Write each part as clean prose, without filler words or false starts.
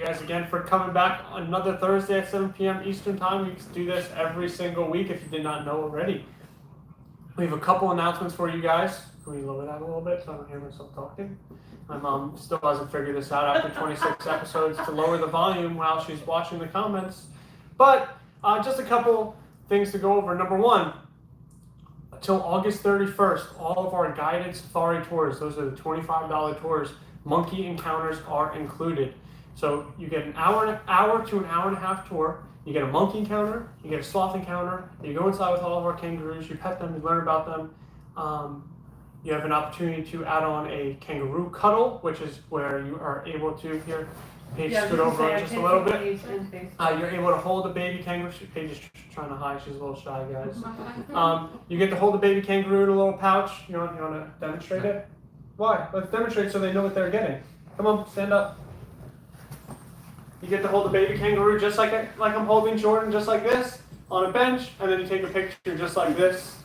guys again for coming back another Thursday at 7 p.m. Eastern Time. We do this every single week if you did not know already. We have a couple announcements for you guys. Can we lower that a little bit so I don't hear myself talking? My mom still hasn't figured this out after 26 episodes to lower the volume while she's watching the comments. But just a couple things to go over. Number one, until August 31st, all of our guided safari tours, those are the $25 tours, monkey encounters are included. So you get an hour to an hour and a half tour. You get a monkey encounter, you get a sloth encounter, you go inside with all of our kangaroos, you pet them, you learn about them. You have an opportunity to add on a kangaroo cuddle, which is where you are able to, here, Paige, scoot over just a little bit. You're able to hold a baby kangaroo. Paige is trying to hide, she's a little shy, guys. You get to hold a baby kangaroo in a little pouch. You want to demonstrate it? Why? Let's demonstrate so they know what they're getting. Come on, stand up. You get to hold a baby kangaroo just like I'm holding Jordan, just like this, on a bench, and then you take a picture just like this.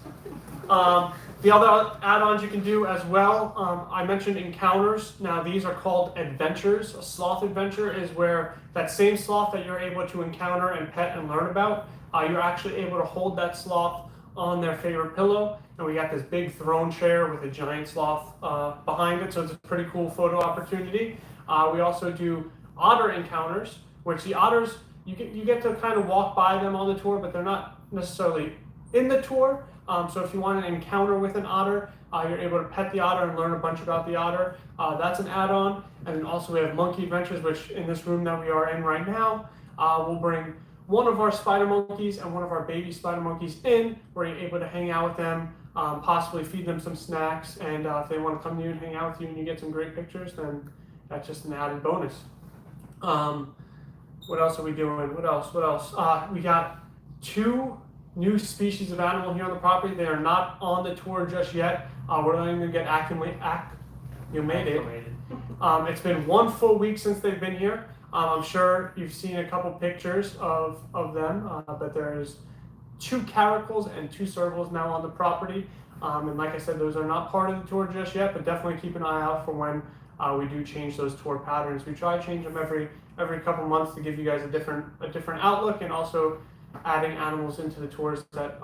The other add-ons you can do as well, I mentioned encounters. Now these are called adventures. A sloth adventure is where that same sloth that you're able to encounter and pet and learn about, you're actually able to hold that sloth on their favorite pillow. And we got this big throne chair with a giant sloth behind it, so it's a pretty cool photo opportunity. We also do otter encounters, which the otters, you get to kind of walk by them on the tour, but they're not necessarily in the tour. So if you want an encounter with an otter, you're able to pet the otter and learn a bunch about the otter. That's an add-on. And then also we have monkey adventures, which in this room that we are in right now, we'll bring one of our spider monkeys and one of our baby spider monkeys in, where you're able to hang out with them, possibly feed them some snacks. And if they want to come to you and hang out with you and you get some great pictures, then that's just an added bonus. What else are we doing? What else? We got 2 new species of animal here on the property. They are not on the tour just yet. We're letting them get acclimated. It's been 1 full week since they've been here. I'm sure you've seen a couple pictures of them, but there's 2 caracals and 2 servals now on the property. And like I said, those are not part of the tour just yet, but definitely keep an eye out for when we do change those tour patterns. We try to change them every couple months to give you guys a different outlook, and also adding animals into the tours that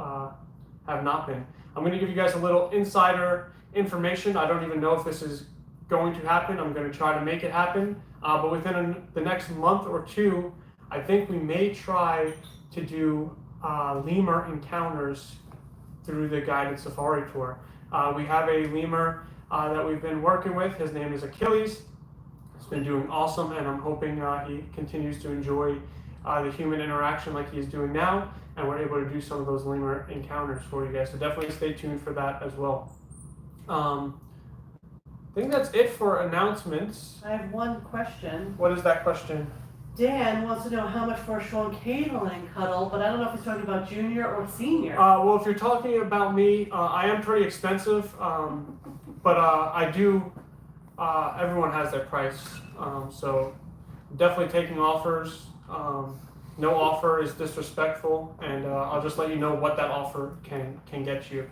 have not been. I'm going to give you guys a little insider information. I don't even know if this is going to happen. I'm going to try to make it happen. But within the next month or 2, I think we may try to do lemur encounters through the guided safari tour. We have a lemur that we've been working with. His name is Achilles. He's been doing awesome, and I'm hoping he continues to enjoy the human interaction like he is doing now, and we're able to do some of those lemur encounters for you guys. So definitely stay tuned for that as well. I think that's it for announcements. I have one question. What is that question? Dan wants to know how much for a Sean Caitlin cuddle, but I don't know if he's talking about junior or senior. Well, if you're talking about me, I am pretty expensive, but I do, everyone has their price, so definitely taking offers. No offer is disrespectful, and I'll just let you know what that offer can get you.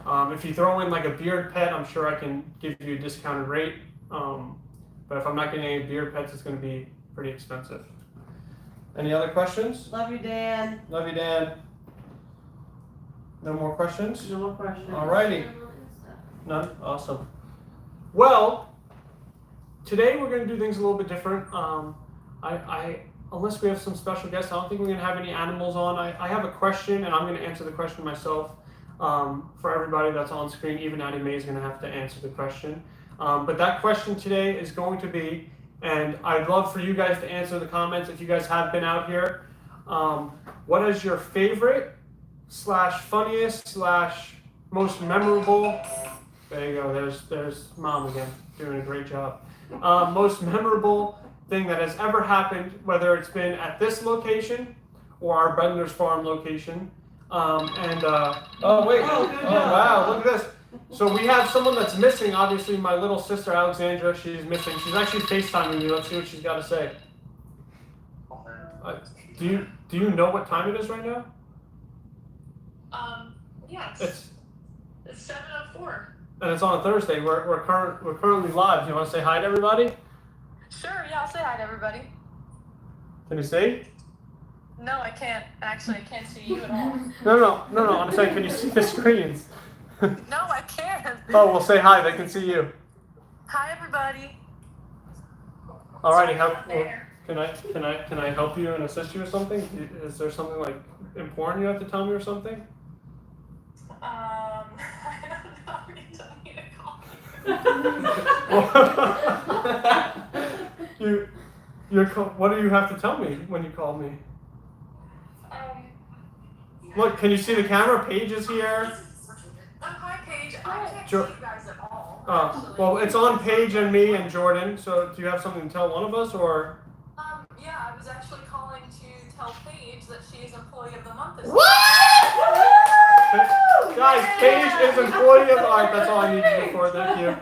If you throw in like a beard pet, I'm sure I can give you a discounted rate, but if I'm not getting any beard pets, it's going to be pretty expensive. Any other questions? Love you, Dan. Love you, Dan. No more questions? No more questions. Alrighty. None? Awesome. Well, today we're going to do things a little bit different. Unless we have some special guests, I don't think we're going to have any animals on. I have a question, and I'm going to answer the question myself. For everybody that's on screen, even Addie Mae is going to have to answer the question. But that question today is going to be, and I'd love for you guys to answer the comments if you guys have been out here. What is your favorite / funniest / most memorable? There you go. There's Mom again, doing a great job. Most memorable thing that has ever happened, whether it's been at this location or our Brender's Farm location. Oh wait! Oh wow! Look at this. So we have someone that's missing. Obviously, my little sister Alexandra. She's missing. She's actually FaceTiming me. Let's see what she's got to say. Do you know what time it is right now? Yes. It's 7:04. And it's on a Thursday. We're currently live. Do you want to say hi to everybody? Sure. Yeah, I'll say hi to everybody. Can you see? No, I can't. Actually, I can't see you at all. No. I'm saying, can you see the screens? No, I can't. Oh, well, say hi. They can see you. Hi, everybody. Alrighty. There. Can I help you and assist you with something? Is there something like important you have to tell me or something? I don't know. You told me to call. What do you have to tell me when you call me? Look, can you see the camera? Paige is here. Hi, Paige. I can't Jo- see you guys at all. Well, it's on Paige and me and Jordan. So, do you have something to tell one of us, or? Yeah, I was actually calling to tell Paige that she is Employee of the Month this Guys, Paige is Employee of the Month. That's all I need you for. Thank you.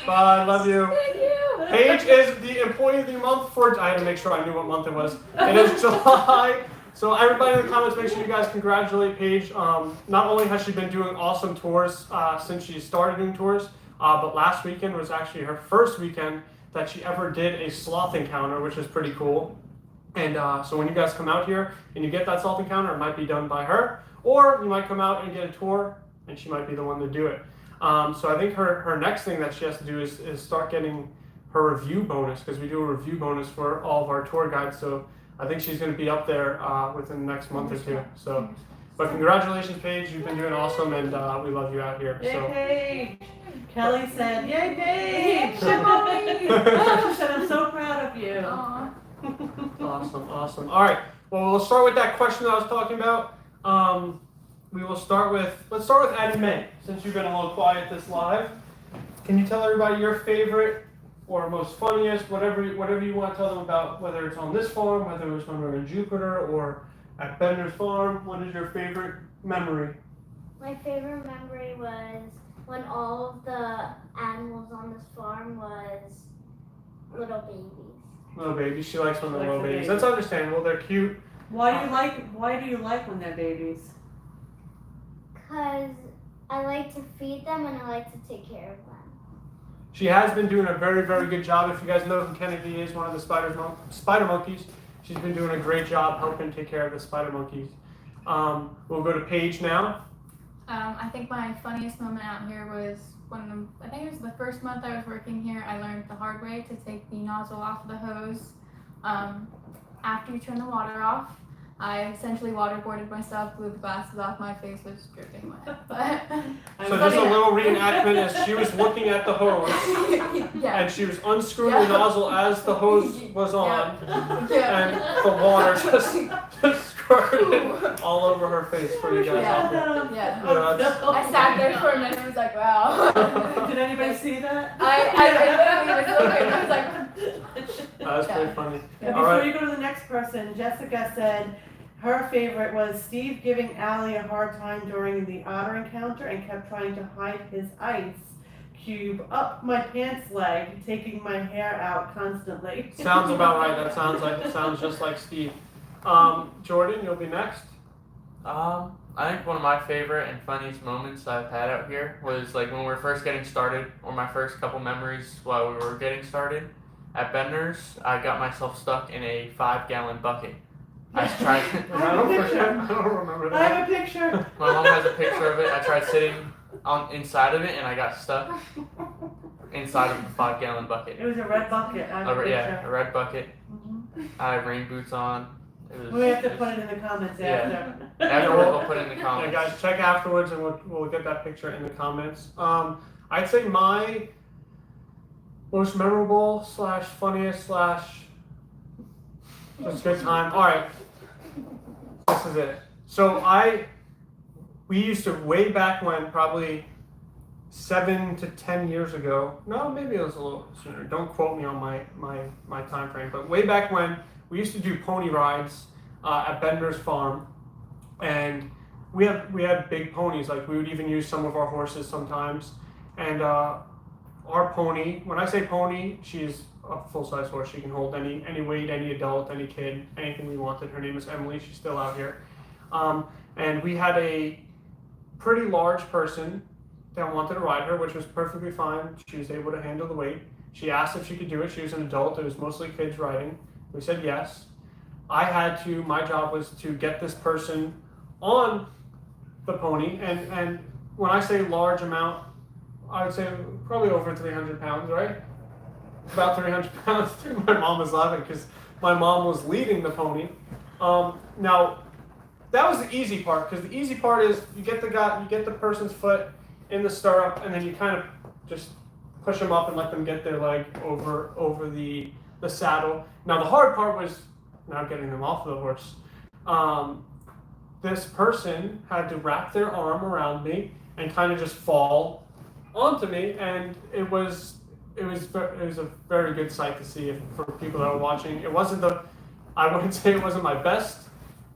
Bye. Love you. Thank you. Paige is the Employee of the Month for. I had to make sure I knew what month it was. It is July. So everybody in the comments, make sure you guys congratulate Paige. Not only has she been doing awesome tours since she started doing tours, but last weekend was actually her first weekend that she ever did a sloth encounter, which is pretty cool. And so when you guys come out here and you get that sloth encounter, it might be done by her, or you might come out and get a tour, and she might be the one to do it. So I think her next thing that she has to do is start getting her review bonus, because we do a review bonus for all of our tour guides. So I think she's going to be up there within the next month or two. So, but congratulations, Paige. You've been doing awesome, and we love you out here. Yay, So. Paige! Kelly said, "Yay, Paige!" She said, "I'm so proud of you." Aw. Awesome. All right. Well, we'll start with that question that I was talking about. Let's start with Addie Mae, since you've been a little quiet this live. Can you tell everybody your favorite or most funniest, whatever you want to tell them about, whether it's on this farm, whether it was when we were in Jupiter or at Bender's farm? What is your favorite memory? My favorite memory was when all of the animals on this farm was little babies. Little babies. She likes when they're Likes little the babies. babies. That's understandable. They're cute. Why do you like when they're babies? 'Cause I like to feed them and I like to take care of them. She has been doing a very, very good job. If you guys know who Kennedy is, one of the spider monkeys, she's been doing a great job helping take care of the spider monkeys. We'll go to Paige now. I think my funniest moment out here was when I think it was the first month I was working here. I learned the hard way to take the nozzle off of the hose. After you turn the water off, I essentially waterboarded myself, blew the glasses off, my face was dripping wet. But So just a little reenactment as she was looking at the hose yeah. and she was unscrewing the nozzle as the hose was on, Yeah. and the water just squirted all over her face for you guys out there. Yeah. Yeah, I sat there for a minute and was like, wow. Did anybody see that? I literally was looking, I was like, That's pretty funny. And All before right. you go to the next person, Jessica said her favorite was Steve giving Allie a hard time during the otter encounter and kept trying to hide his ice cube up my pants leg, taking my hair out constantly. Sounds about right. That sounds just like Steve. Jordan, you'll be next. I think one of my favorite and funniest moments I've had out here was like when we were first getting started, or my first couple memories while we were getting started. At Bender's, I got myself stuck in a 5-gallon bucket. I tried. I don't remember I that. have a picture. My mom has a picture of it. I tried sitting on inside of it, and I got stuck inside of the 5-gallon bucket. It was a red bucket. I have a Yeah, a picture. red bucket. Mhm. I had rain boots on. It was. We have to put it in the comments Yeah. after. Afterwards, we'll put it in the Yeah, comments. guys, check afterwards and we'll get that picture in the comments. I'd say my most memorable / funniest / just good time. All right, this is it. So we used to, way back when, probably 7 to 10 years ago. No, maybe it was a little sooner. Don't quote me on my time frame. But way back when, we used to do pony rides at Bender's farm, and we had big ponies. Like, we would even use some of our horses sometimes. And our pony, when I say pony, she's a full-size horse. She can hold any weight, any adult, any kid, anything we wanted. Her name is Emily. She's still out here. And we had a pretty large person that wanted to ride her, which was perfectly fine. She was able to handle the weight. She asked if she could do it. She was an adult. It was mostly kids riding. We said yes. my job was to get this person on the pony, and when I say large amount, I would say probably over 300 pounds, right? About 300 pounds. My mom was laughing because my mom was leading the pony. Now, that was the easy part, because the easy part is you get the person's foot in the stirrup, and then you kind of just push them up and let them get their leg over the saddle. Now, the hard part was now getting them off the horse. This person had to wrap their arm around me and kind of just fall onto me, and it was a very good sight to see for people that were watching. I wouldn't say it wasn't my best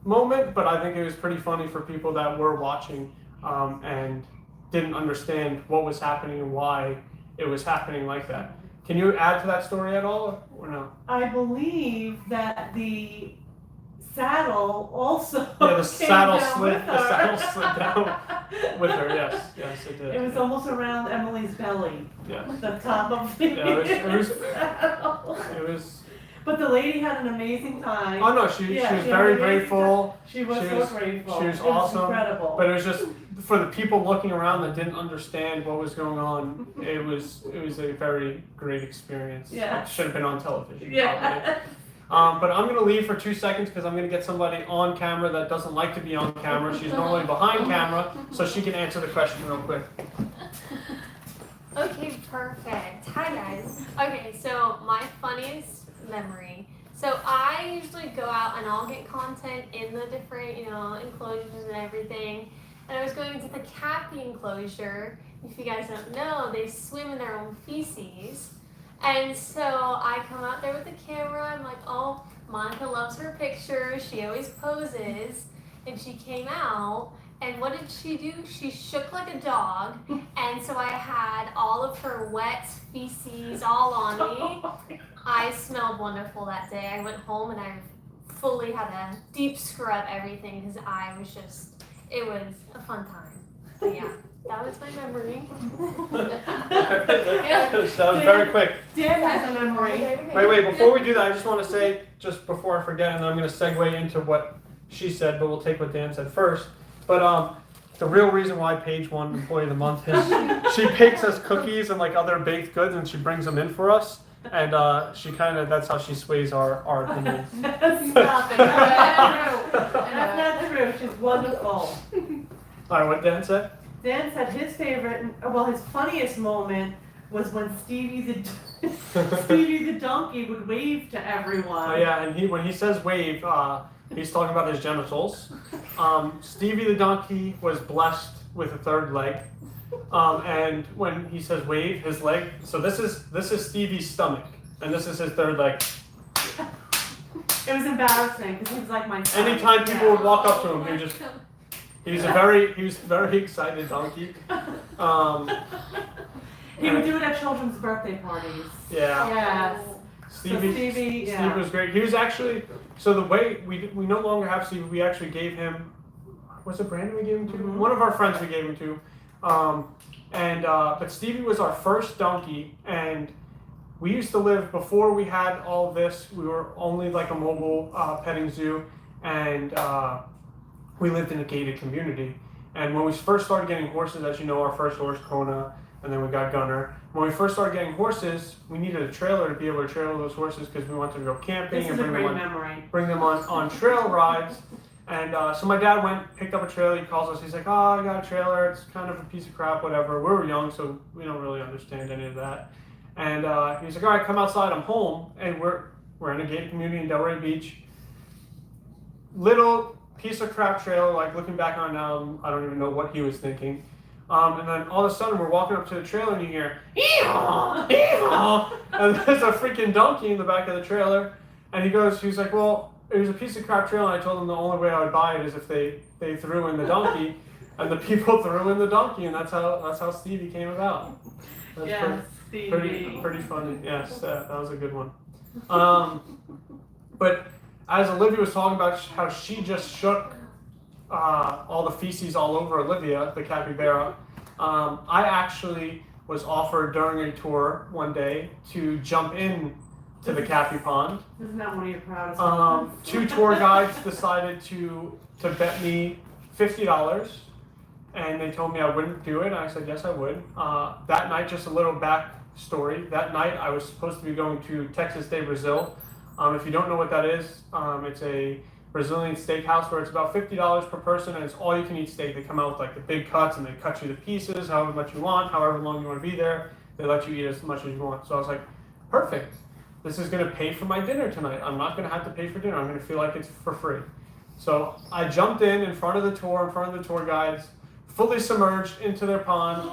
moment, but I think it was pretty funny for people that were watching and didn't understand what was happening and why it was happening like that. Can you add to that story at all, or no? I believe that the saddle also The saddle slid down with her. Yes, it did. It was almost around Emily's belly. Yeah. The top of the saddle. It was. But the lady had an amazing time. Oh no, she was very grateful. She was so grateful. She was awesome. Incredible. But it was just for the people looking around that didn't understand what was going on. It was a very great experience. Yeah. It should have been on television. Yeah. Probably. But I'm gonna leave for 2 seconds because I'm gonna get somebody on camera that doesn't like to be on camera. She's normally behind camera, so she can answer the question real quick. Okay, perfect. Hi guys. Okay, so my funniest memory. So I usually go out and I'll get content in the different, enclosures and everything. And I was going to the Cappy enclosure. If you guys don't know, they swim in their own feces. And so I come out there with the camera. I'm like, oh, Monica loves her pictures. She always poses. And she came out. And what did she do? She shook like a dog. And so I had all of her wet feces all on me. I smelled wonderful that day. I went home and I fully had a deep scrub everything because it was a fun time. So yeah, that was my memory. That was very quick. Dan has a memory. Wait, before we do that, I just want to say, just before I forget, and then I'm going to segue into what she said, but we'll take what Dan said first. But the real reason why Page won Employee of the Month is she bakes us cookies and like other baked goods, and she brings them in for us. And that's how she sways our opinions. Stop it. That's not true. She's wonderful. All right, what Dan said? Dan said his his funniest moment was when Stevie the donkey would wave to everyone. Oh yeah, and when he says wave, he's talking about his genitals. Stevie the donkey was blessed with a third leg. And when he says wave, his leg. So this is Stevie's stomach, and this is his third leg. It was embarrassing because he was like my son. Anytime people would walk up to him, he was a very excited donkey. He would do it at children's birthday parties. Yeah. Yes. Stevie was great. He was actually, so the way we no longer have Stevie, we actually gave him, was it Brandon we gave him to? Mm-hmm. One of our friends we gave him to. But Stevie was our first donkey, and we used to live, before we had all this, we were only like a mobile petting zoo, and we lived in a gated community. And when we first started getting horses, as you know, our first horse, Kona, and then we got Gunner. When we first started getting horses, we needed a trailer to be able to trailer those horses because we wanted to go camping and bring them on trail rides. And so my dad picked up a trailer. He calls us. He's like, "Oh, I got a trailer. It's kind of a piece of crap, whatever." We were young, so we don't really understand any of that. And he's like, "All right, come outside. I'm home." And we're in a gated community in Delray Beach. Little piece of crap trailer. Like looking back on it now, I don't even know what he was thinking. And then all of a sudden, we're walking up to the trailer, and you hear, "Ee-haw, ee-haw," and there's a freaking donkey in the back of the trailer. And he's like, "Well, it was a piece of crap trailer." And I told him the only way I would buy it is if they threw in the donkey, and the people threw in the donkey, and that's how Stevie came about. That's pretty funny. Yes, that was a good one. But as Olivia was talking about how she just shook all the feces all over Olivia, the capybara, I actually was offered during a tour one day to jump in to the Cappy Pond. Isn't that one of your proudest moments? 2 tour guides decided to bet me $50, and they told me I wouldn't do it, and I said yes I would. That night, just a little back story, that night I was supposed to be going to Texas de Brazil. If you don't know what that is, it's a Brazilian steakhouse where it's about $50 per person, and it's all you can eat steak. They come out with like the big cuts and they cut you to pieces however much you want, however long you want to be there. They let you eat as much as you want. So I was like, perfect. This is going to pay for my dinner tonight. I'm not going to have to pay for dinner. I'm going to feel like it's for free. So I jumped in front of the tour, in front of the tour guides, fully submerged into their pond.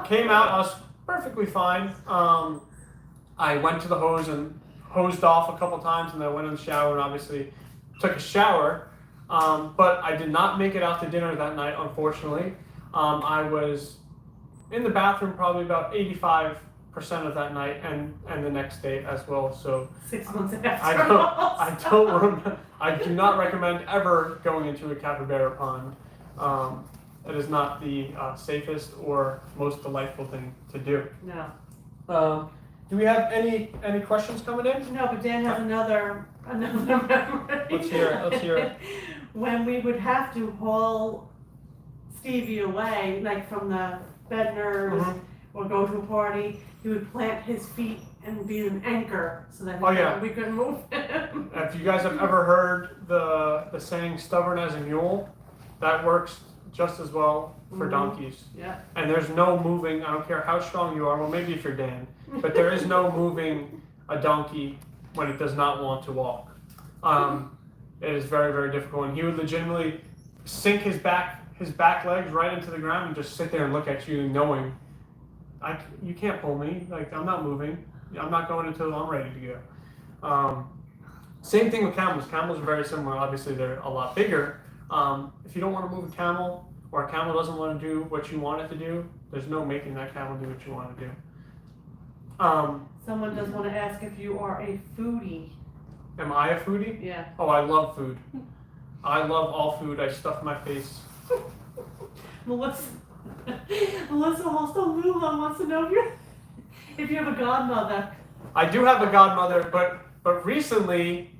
Came out, I was perfectly fine. I went to the hose and hosed off a couple times, and then I went in the shower and obviously took a shower. But I did not make it out to dinner that night, unfortunately. I was in the bathroom probably about 85% of that night and the next day as well. So 6 months after. I do not recommend ever going into a capybara pond. It is not the safest or most delightful thing to do. No. Do we have any questions coming in? No, but Dan has another memory. Let's hear it. When we would have to haul Stevie away, like from the bedners or go to a party, he would plant his feet and be an anchor so that we couldn't move him. If you guys have ever heard the saying "stubborn as a mule," that works just as well for donkeys. Yeah. And there's no moving. I don't care how strong you are. Well, maybe if you're Dan, but there is no moving a donkey when it does not want to walk. It is very, very difficult, and he would legitimately sink his back legs right into the ground and just sit there and look at you, knowing, you can't pull me. Like, I'm not moving. I'm not going until I'm ready to go. Same thing with camels. Camels are very similar. Obviously, they're a lot bigger. If you don't want to move a camel, or a camel doesn't want to do what you want it to do, there's no making that camel do what you want to do. Someone does want to ask if you are a foodie. Am I a foodie? Yeah. Oh, I love food. I love all food. I stuff my face. Melissa Holston-Lula wants to know if you have a godmother. I do have a godmother, but recently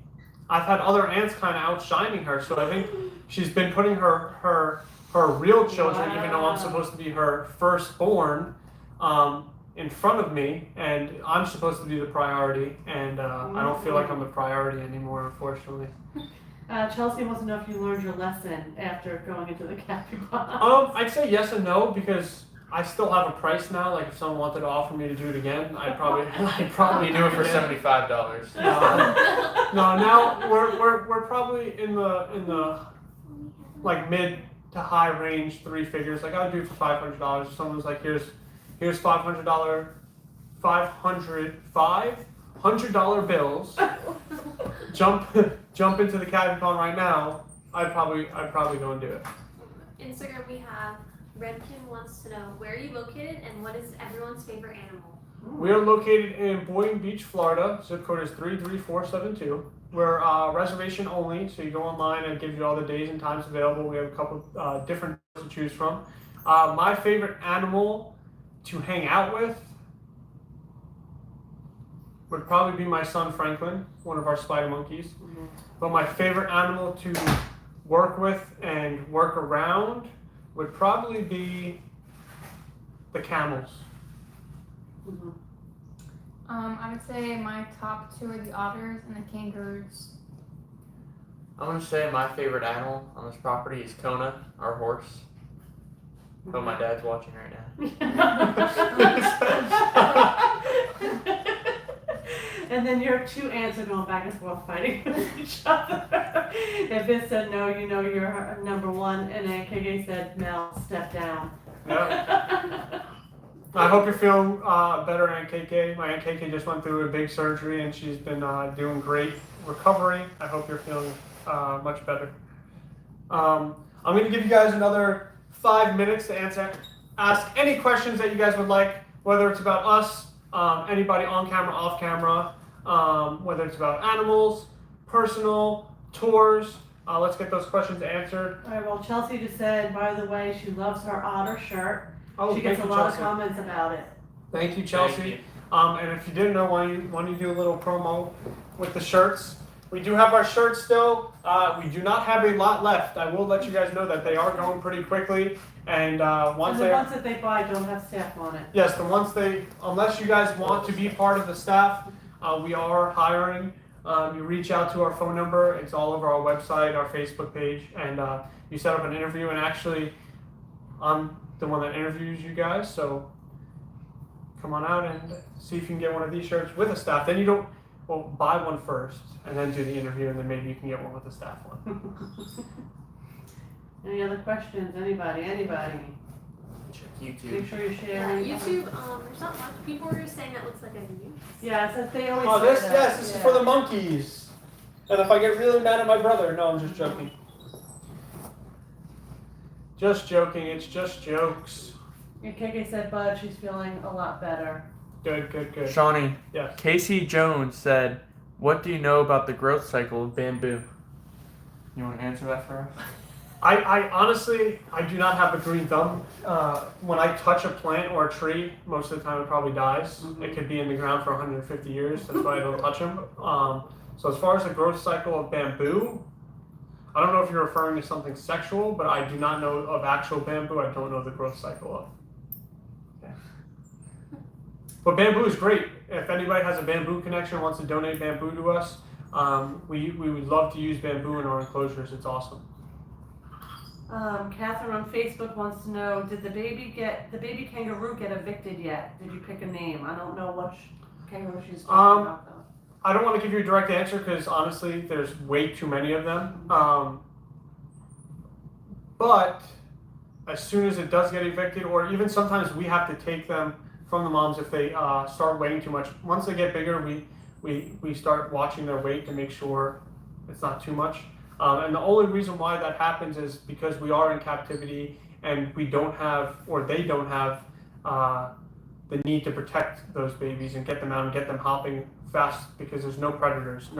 I've had other aunts kind of outshining her, so I think she's been putting her real children, even though I'm supposed to be her firstborn, in front of me, and I'm supposed to be the priority, and I don't feel like I'm the priority anymore, unfortunately. Chelsea wants to know if you learned your lesson after going into the Cappy Pond. I'd say yes and no, because I still have a price now. Like, if someone wanted to offer me to do it again, I'd probably do it for for $75. No, now we're probably in the like mid to high range, 3 figures. Like, I would do it for $500. If someone's like, here's $500 bills. Jump into the Cappy Pond right now. I'd probably go and do it. Instagram, we have Redkin wants to know, where are you located and what is everyone's favorite animal? We are located in Boynton Beach, Florida. Zip code is 33472. We're reservation only, so you go online and it gives you all the days and times available. We have a couple different to choose from. My favorite animal to hang out with would probably be my son Franklin, one of our spider monkeys. But my favorite animal to work with and work around would probably be the camels. I would say my top 2 are the otters and the kangaroos. I'm going to say my favorite animal on this property is Kona, our horse. Hope my dad's watching right now. And then your 2 aunts are going back and forth fighting with each other. If it said no, you know you're number 1, and then KK said Mel, step down. Yep. I hope you're feeling better, Aunt KK. My Aunt KK just went through a big surgery and she's been doing great recovery. I hope you're feeling much better. I'm going to give you guys another 5 minutes to ask any questions that you guys would like, whether it's about us, anybody on camera, off camera, whether it's about animals, personal, tours. Let's get those questions answered. All right, well, Chelsea just said, by the way, she loves her otter shirt. Oh, She gets thank a you, lot Chelsea. of comments about it. Thank you, Chelsea. Thank you. And if you didn't know, why don't you do a little promo with the shirts? We do have our shirts still. We do not have a lot left. I will let you guys know that they are going pretty quickly. And once And the ones that they buy don't have staff on it. yes, the ones unless you guys want to be part of the staff, we are hiring. You reach out to our phone number. It's all over our website, our Facebook page, and you set up an interview. And actually, I'm the one that interviews you guys. So come on out and see if you can get one of these shirts with a staff. Then you don't. Well, buy one first, and then do the interview, and then maybe you can get one with the staff one. Any other questions? Anybody? Check YouTube. Make sure you're Yeah, sharing. YouTube, there's not much. People were just saying that looks like a mute. Yeah, since they always Oh, say this that. yes, this is for the monkeys. And if I get really mad at my brother, no, I'm just joking. Just joking. It's just jokes. And KK said, Bud, she's feeling a lot better. Good. Shawnee, Yes. Casey Jones said, "What do you know about the growth cycle of bamboo?" You want to answer that for us? I honestly, I do not have a green thumb. When I touch a plant or a tree, most of the time it probably dies. It could be in the ground for 150 years. That's why I don't touch them. So as far as the growth cycle of bamboo, I don't know if you're referring to something sexual, but I do not know of actual bamboo. I don't know the growth cycle of. Okay. But bamboo is great. If anybody has a bamboo connection, wants to donate bamboo to us, we would love to use bamboo in our enclosures. It's awesome. Catherine on Facebook wants to know, did the baby kangaroo get evicted yet? Did you pick a name? I don't know which kangaroo she's talking about though. I don't want to give you a direct answer because honestly, there's way too many of them. But as soon as it does get evicted, or even sometimes we have to take them from the moms if they start weighing too much. Once they get bigger, we start watching their weight to make sure it's not too much. And the only reason why that happens is because we are in captivity and we don't have, or they don't have, the need to protect those babies and get them out and get them hopping fast because there's no predators.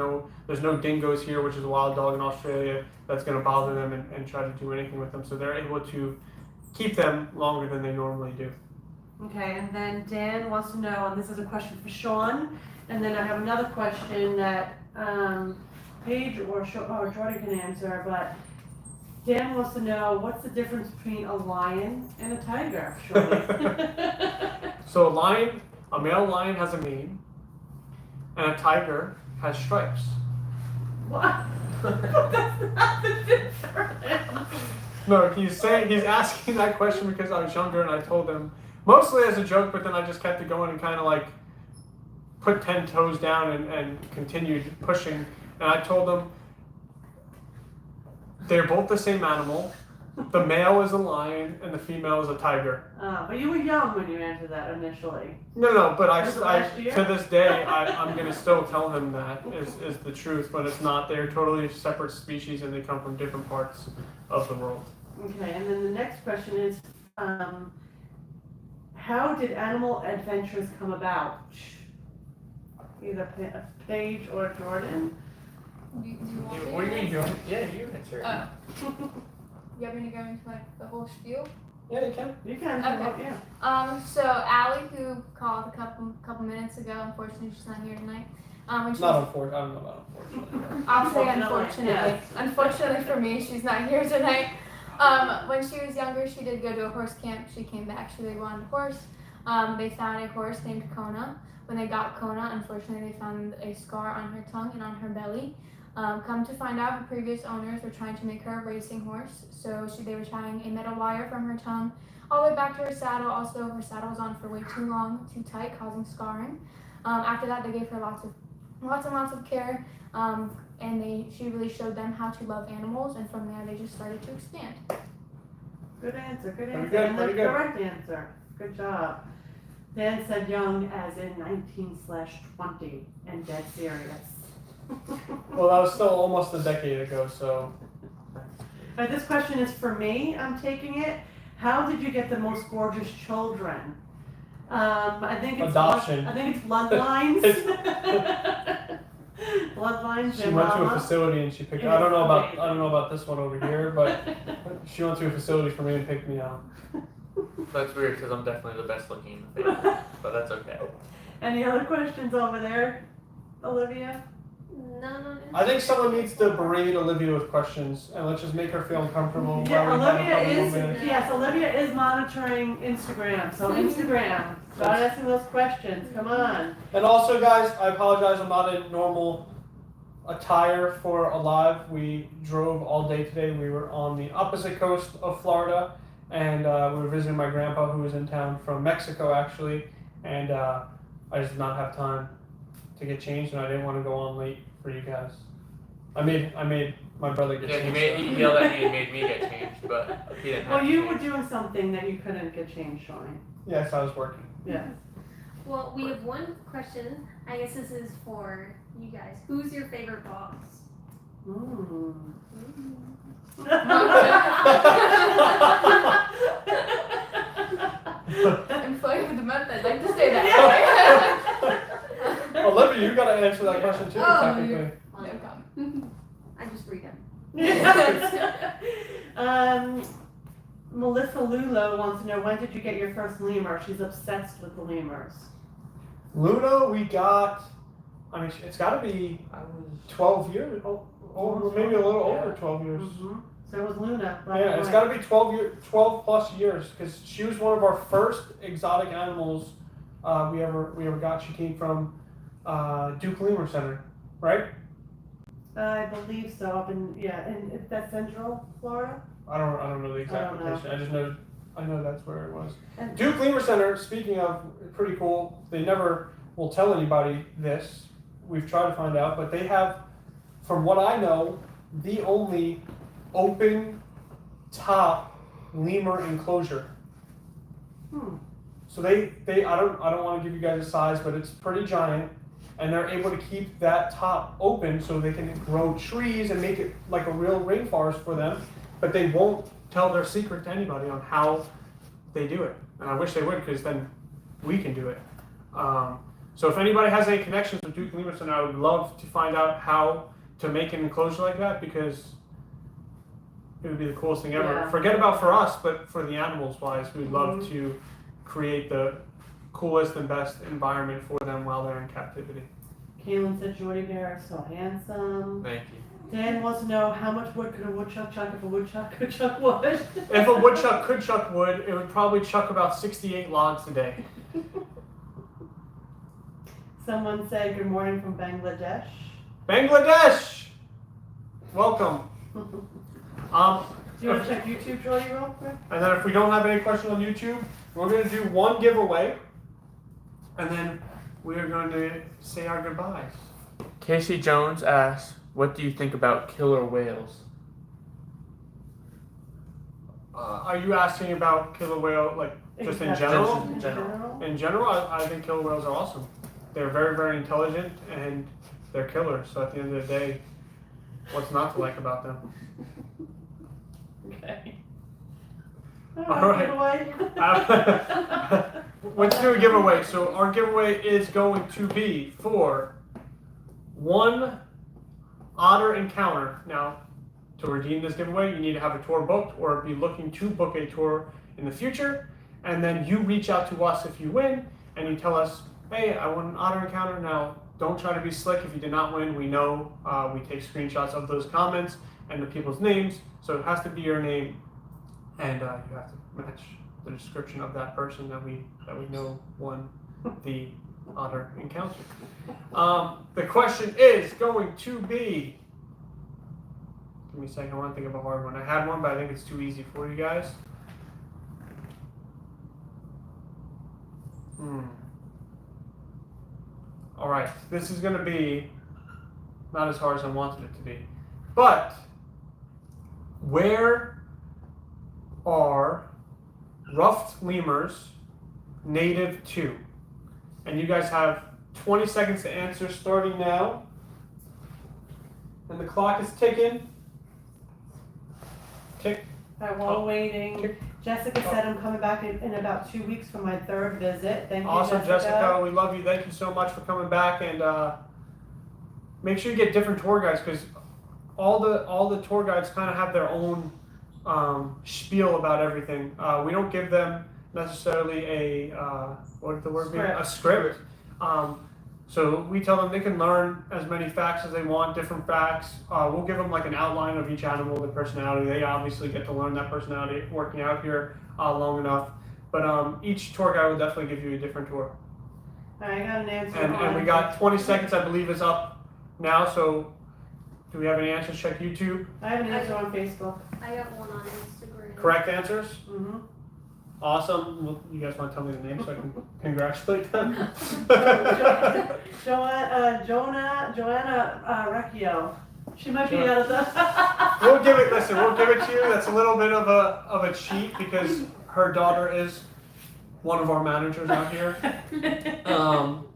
There's no dingoes here, which is a wild dog in Australia, that's going to bother them and try to do anything with them. So they're able to keep them longer than they normally do. Okay, and then Dan wants to know, and this is a question for Sean, and then I have another question that Paige or Jordan can answer, but Dan wants to know, what's the difference between a lion and a tiger, Sean? So a male lion has a mane, and a tiger has stripes. What? That's not the difference. No, he's asking that question because I was younger and I told him, mostly as a joke, but then I just kept it going and kind of like put 10 toes down and continued pushing. And I told them they're both the same animal. The male is a lion and the female is a tiger. But you were young when you answered that initially. No, but I Was it last year? to this day, I'm going to still tell him that is the truth, but it's not. They're totally separate species and they come from different parts of the world. Okay, and then the next question is, how did Animal Adventures come about? Either Paige or Jordan. Do you want me What to are you answer? doing? Yeah, you answer. You want me to go into like the whole spiel? Yeah, you can. You can, Okay. yeah. So Allie, who called a couple minutes ago, unfortunately she's not here tonight. When she Not unfortunately. I don't know about unfortunately. I'll say Unfortunately, unfortunately. yes. Unfortunately for me, she's not here tonight. When she was younger, she did go to a horse camp. She came back. She really wanted a horse. They found a horse named Kona. When they got Kona, unfortunately, they found a scar on her tongue and on her belly. Come to find out, her previous owners were trying to make her a racing horse. So they were tying a metal wire from her tongue all the way back to her saddle. Also, her saddle was on for way too long, too tight, causing scarring. After that, they gave her lots and lots of care. And she really showed them how to love animals, and from there they just started to expand. Good answer, good Very answer. good, And the very good. correct answer. Good job. Dan said young as in 19/20 and dead serious. Well, that was still almost a decade ago, so. This question is for me, I'm taking it. How did you get the most gorgeous children? I think it's Adoption. I think it's bloodlines. Bloodlines. She and went to a mama. facility and she picked. Yes, I don't know okay. about this one over here, but she went to a facility for me and picked me out. That's weird because I'm definitely the best looking in the family, but that's okay. Any other questions over there, Olivia? No. I think someone needs to berate Olivia with questions, and let's just make her feel uncomfortable. Yeah, while we have a Olivia couple more is, minutes. yes, Olivia is monitoring Instagram, so Instagram, start asking those questions, come on. And also, guys, I apologize. I'm not in normal attire for a live. We drove all day today. We were on the opposite coast of Florida, and we were visiting my grandpa, who was in town from Mexico, actually. And I just did not have time to get changed, and I didn't want to go on late for you guys. I made my brother get changed. He yelled at me and made me get changed, but he didn't have Well, to you were change. doing something that you couldn't get changed, Shawnee. Yes, I was working. Yes. Well, we have one question. I guess this is for you guys. Who's your favorite boss? I'm flirting with the mouth. I'd like to say that. Olivia, you gotta answer that question too, Oh, technically. No comment. I just read them. Melissa Lulo wants to know, when did you get your first lemur? She's obsessed with the lemurs. Ludo, we got. I mean, it's got to be I was 12 years, or maybe a little over 12 years. Mm-hmm. So it was Luna. Right Yeah, it's away. got to be 12 plus years, because she was one of our first exotic animals we ever got. She came from Duke Lemur Center, right? I believe so. Up in that's Central Florida. I don't know the I exact don't know. location. I know that's where it was. And- Duke Lemur Center. Speaking of, pretty cool. They never will tell anybody this. We've tried to find out, but they have, from what I know, the only open top lemur enclosure. So they I don't want to give you guys a size, but it's pretty giant, and they're able to keep that top open so they can grow trees and make it like a real rainforest for them, but they won't tell their secret to anybody on how they do it. And I wish they would, because then we can do it. So if anybody has any connections with Duke Lemur Center, I would love to find out how to make an enclosure like that, because it would be the coolest thing ever. Yeah. Forget about for us, but for the animals wise, we'd love to create the coolest and best environment for them while they're in captivity. Kaylin said Jordy Bear is so handsome. thank you. Dan wants to know, how much wood could a woodchuck chuck if a woodchuck could chuck wood? If a woodchuck could chuck wood, it would probably chuck about 68 logs a day. Someone said good morning from Bangladesh. Bangladesh! Welcome. Do you want to check YouTube, Jordy, real quick? And then if we don't have any questions on YouTube, we're going to do one giveaway, and then we are going to say our goodbyes. Casey Jones asks, "What do you think about killer whales?" Are you asking about killer whale, like just in general? In general? In general, I think killer whales are awesome. They're very, very intelligent, and they're killers. So at the end of the day, what's not to like about them? Okay. All right. Let's do a giveaway. So our giveaway is going to be for one otter encounter. Now, to redeem this giveaway, you need to have a tour booked or be looking to book a tour in the future. And then you reach out to us if you win, and you tell us, hey, I want an otter encounter. Now, don't try to be slick. If you did not win, we know we take screenshots of those comments and the people's names. So it has to be your name, and you have to match the description of that person that we know won the otter encounter. The question is going to be. Give me a second. I want to think of a hard one. I had one, but I think it's too easy for you guys. All right, this is going to be not as hard as I wanted it to be. But where are ruffed lemurs native to? And you guys have 20 seconds to answer starting now. And the clock is ticking. Tick. Alright, while waiting, Tick. Jessica said I'm coming back in about 2 weeks for my third visit. Thank you, Awesome, Jessica. We love you. Thank you so much for coming back, and make sure you get different tour guides, because all the tour guides kind of have their own spiel about everything. We don't give them necessarily a what would the word be? A script. So we tell them they can learn as many facts as they want, different facts. We'll give them like an outline of each animal, their personality. They obviously get to learn that personality working out here long enough. But each tour guide will definitely give you a different tour. I got an answer. And we got 20 seconds, I believe, is up now. So do we have any answers? Check YouTube. I have an answer on Facebook. I got one on Instagram. Correct answers? Mm-hmm. Awesome. Well, you guys want to tell me the name so I can congratulate them? Joanna Recchio. She might be out of the. We'll give it. Listen, we'll give it to you. That's a little bit of a cheat because her daughter is one of our managers out here.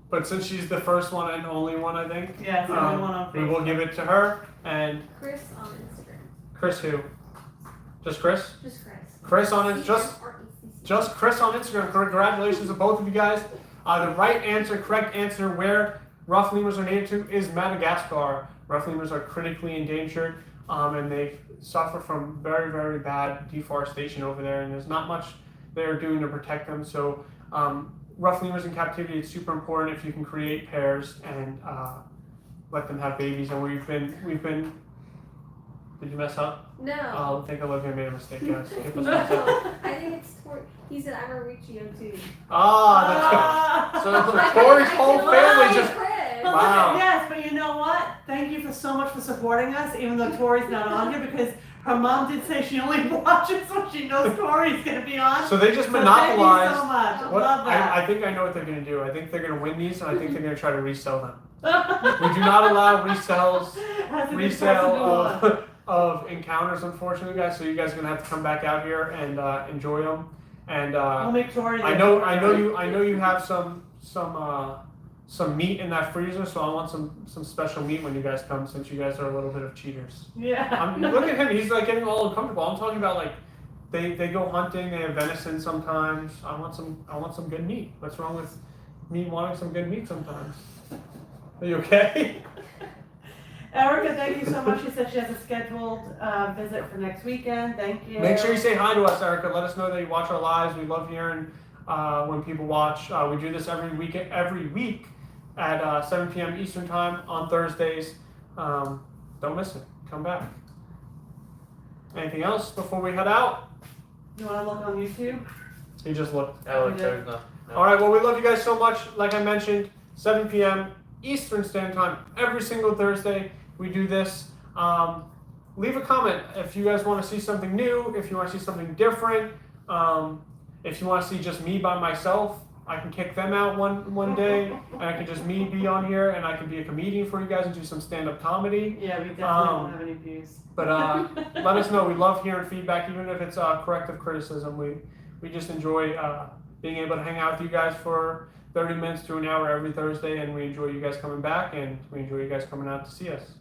But since she's the first one and only one, I think. Yeah, it's the only one on we Facebook. will give it to her. And Chris on Instagram. Chris who? Just Chris? Just Chris. Chris on it. Just Chris on Instagram. Congratulations to both of you guys. The right answer, correct answer, where rough lemurs are native to is Madagascar. Rough lemurs are critically endangered, and they suffer from very, very bad deforestation over there, and there's not much they're doing to protect them. So rough lemurs in captivity, it's super important if you can create pairs and let them have babies. And we've been. Did you mess up? No. I think Olivia made a mistake. Yes. No, I think it's he said I'm a Riccio too. Ah, so Tori's whole family just. Chris. But Wow. listen, yes, but you know what? Thank you for so much for supporting us, even though Tori's not on here, because her mom did say she only watches when she knows Tori's gonna be on. So they just So monopolized. Thank you so much. I What, love that. I think I know what they're going to do. I think they're going to win these, and I think they're going to try to resell them. We do not allow That's a good resale person to of encounters, unfortunately, guys. So you guys are going to have to come back out here and enjoy them. And we'll make Tori. I know you have some meat in that freezer, so I want some special meat when you guys come, since you guys are a little bit of cheaters. Yeah. Look at him; he's like getting all uncomfortable. I'm talking about like they go hunting, they have venison sometimes. I want some good meat. What's wrong with me wanting some good meat sometimes? Are you okay? Erica, thank you so much. She said she has a scheduled visit for next weekend. Thank you. Make sure you say hi to us, Erica. Let us know that you watch our lives. We love hearing when people watch. We do this every week at 7 p.m. Eastern Time on Thursdays. Don't miss it. Come back. Anything else before we head out? You want to look on YouTube? You just looked. I like there's nothing. No. All right. Well, we love you guys so much. Like I mentioned, 7 p.m. Eastern Standard Time every single Thursday. We do this. Leave a comment if you guys want to see something new, if you want to see something different, if you want to see just me by myself. I can kick them out one day, and I can just me be on here, and I can be a comedian for you guys and do some stand-up comedy. Yeah, we definitely don't have any views. But let us know. We love hearing feedback, even if it's corrective criticism. We just enjoy being able to hang out with you guys for 30 minutes to an hour every Thursday, and we enjoy you guys coming back, and we enjoy you guys coming out to see us.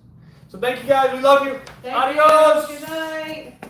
So thank you guys. We love you. Thank Adios. you. Good night.